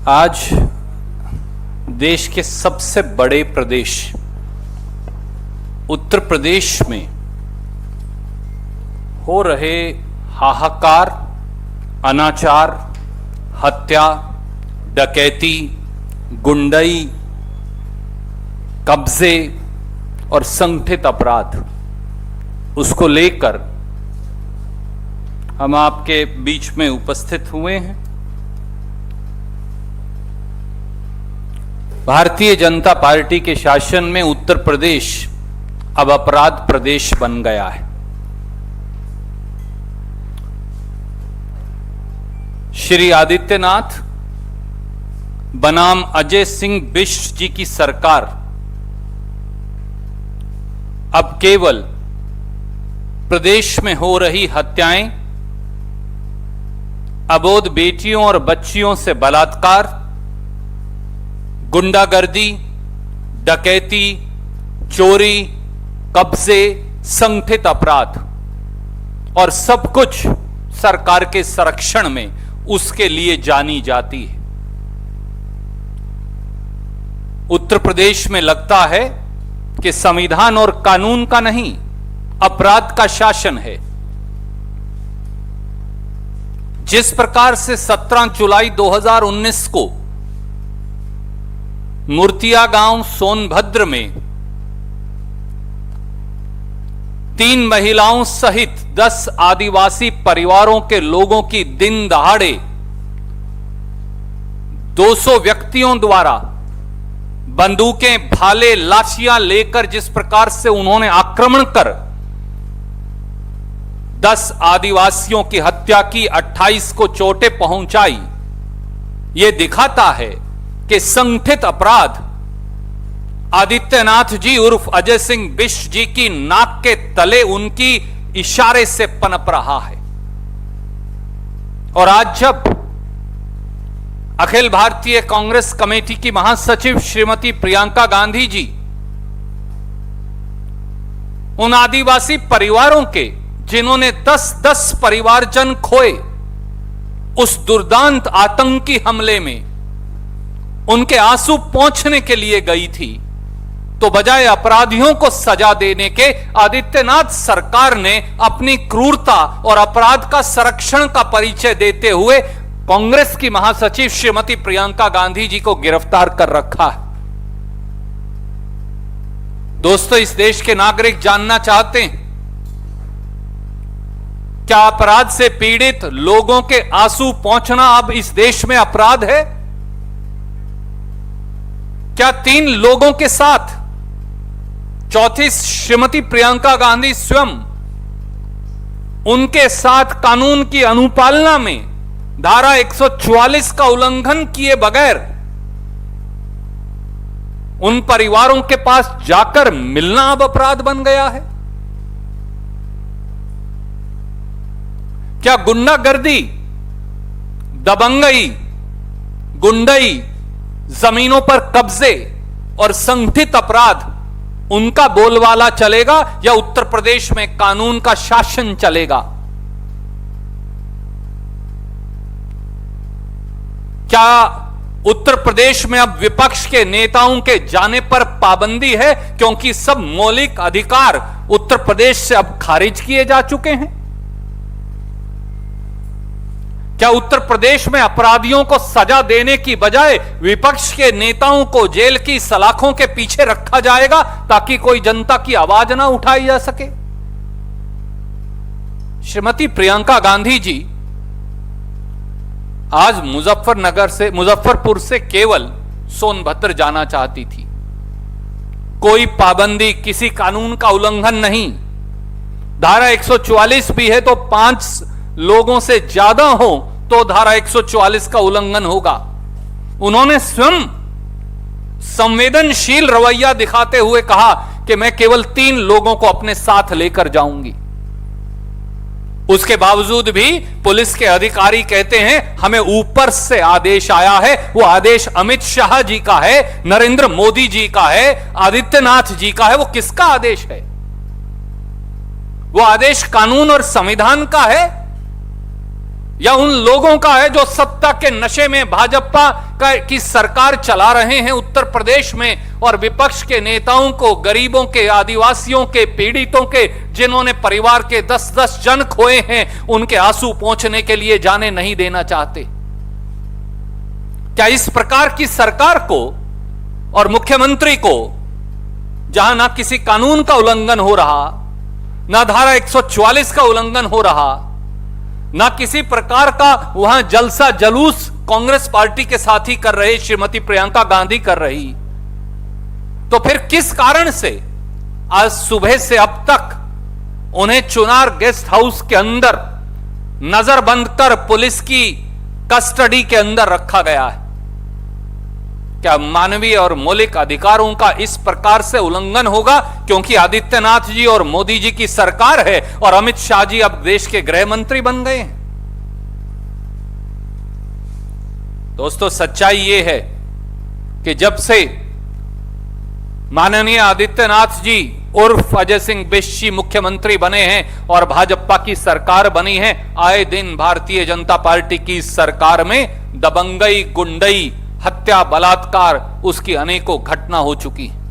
आज देश के सबसे बड़े प्रदेश उत्तर प्रदेश में हो रहे हाहाकार, अनाचार, हत्या, डकैती, गुंडई, कब्जे और संगठित अपराध, उसको लेकर हम आपके बीच में उपस्थित हुए हैं। भारतीय जनता पार्टी के शासन में उत्तर प्रदेश अब अपराध प्रदेश बन गया है। श्री आदित्यनाथ बनाम अजय सिंह बिष्ट जी की सरकार अब केवल प्रदेश में हो रही हत्याएं, अबोध बेटियों और बच्चियों से बलात्कार, गुंडागर्दी, डकैती, चोरी, कब्जे, संगठित अपराध और सब कुछ सरकार के संरक्षण में उसके लिए जानी जाती है। उत्तर प्रदेश में लगता है कि संविधान और कानून का नहीं, अपराध का शासन है। जिस प्रकार से 17 जुलाई 2019 को मूर्तिया गांव सोनभद्र में 3 महिलाओं सहित 10 आदिवासी परिवारों के लोगों की दिन दहाड़े 200 व्यक्तियों द्वारा बंदूकें, भाले, लाठियां लेकर जिस प्रकार से उन्होंने आक्रमण कर 10 आदिवासियों की हत्या की, 28 को चोटें पहुंचाई, यह दिखाता है कि संगठित अपराध आदित्यनाथ जी उर्फ अजय सिंह बिष्ट जी की नाक के तले उनकी इशारे से पनप रहा है। और आज जब अखिल भारतीय कांग्रेस कमेटी की महासचिव श्रीमती प्रियंका गांधी जी उन आदिवासी परिवारों के, जिन्होंने 10-10 परिवारजन खोए उस दुर्दांत आतंकी हमले में, उनके आंसू पोंछने के लिए गई थी, तो बजाय अपराधियों को सजा देने के आदित्यनाथ सरकार ने अपनी क्रूरता और अपराध का संरक्षण का परिचय देते हुए कांग्रेस की महासचिव श्रीमती प्रियंका गांधी जी को गिरफ्तार कर रखा है। दोस्तों, इस देश के नागरिक जानना चाहते हैं, क्या अपराध से पीड़ित लोगों के आंसू पोंछना अब इस देश में अपराध है? क्या 3 लोगों के साथ चौथी श्रीमती प्रियंका गांधी स्वयं उनके साथ कानून की अनुपालना में धारा 144 का उल्लंघन किए बगैर उन परिवारों के पास जाकर मिलना अब अपराध बन गया है? क्या गुंडागर्दी, दबंगई, गुंडई, जमीनों पर कब्जे और संगठित अपराध, उनका बोलबाला चलेगा या उत्तर प्रदेश में कानून का शासन चलेगा? क्या उत्तर प्रदेश में अब विपक्ष के नेताओं के जाने पर पाबंदी है क्योंकि सब मौलिक अधिकार उत्तर प्रदेश से अब खारिज किए जा चुके हैं? क्या उत्तर प्रदेश में अपराधियों को सजा देने की बजाय विपक्ष के नेताओं को जेल की सलाखों के पीछे रखा जाएगा ताकि कोई जनता की आवाज ना उठाई जा सके? श्रीमती प्रियंका गांधी जी आज मुजफ्फरपुर से केवल सोनभद्र जाना चाहती थी। कोई पाबंदी, किसी कानून का उल्लंघन नहीं। धारा 144 भी है तो 5 लोगों से ज्यादा हो तो धारा 144 का उल्लंघन होगा। उन्होंने स्वयं संवेदनशील रवैया दिखाते हुए कहा कि मैं केवल 3 लोगों को अपने साथ लेकर जाऊंगी। उसके बावजूद भी पुलिस के अधिकारी कहते हैं हमें ऊपर से आदेश आया है। वो आदेश अमित शाह जी का है, नरेंद्र मोदी जी का है, आदित्यनाथ जी का है। वो किसका आदेश है? वो आदेश कानून और संविधान का है या उन लोगों का है जो सत्ता के नशे में भाजपा की सरकार चला रहे हैं उत्तर प्रदेश में, और विपक्ष के नेताओं को, गरीबों के, आदिवासियों के, पीड़ितों के, जिन्होंने परिवार के 10-10 जन खोए हैं, उनके आंसू पोंछने के लिए जाने नहीं देना चाहते? क्या इस प्रकार की सरकार को और मुख्यमंत्री को, जहां ना किसी कानून का उल्लंघन हो रहा, ना धारा 144 का उल्लंघन हो रहा, ना किसी प्रकार का वहां जलसा जुलूस कांग्रेस पार्टी के साथ ही कर रहे श्रीमती प्रियंका गांधी कर रही, तो फिर किस कारण से आज सुबह से अब तक उन्हें चुनार गेस्ट हाउस के अंदर नजरबंद कर पुलिस की कस्टडी के अंदर रखा गया है? क्या मानवीय और मौलिक अधिकारों का इस प्रकार से उल्लंघन होगा क्योंकि आदित्यनाथ जी और मोदी जी की सरकार है और अमित शाह जी अब देश के गृह मंत्री बन गए हैं? दोस्तों, सच्चाई यह है कि जब से माननीय आदित्यनाथ जी उर्फ अजय सिंह बिष्ट जी मुख्यमंत्री बने हैं और भाजपा की सरकार बनी है, आए दिन भारतीय जनता पार्टी की सरकार में दबंगई, गुंडई, हत्या, बलात्कार, उसकी अनेकों घटना हो चुकी है।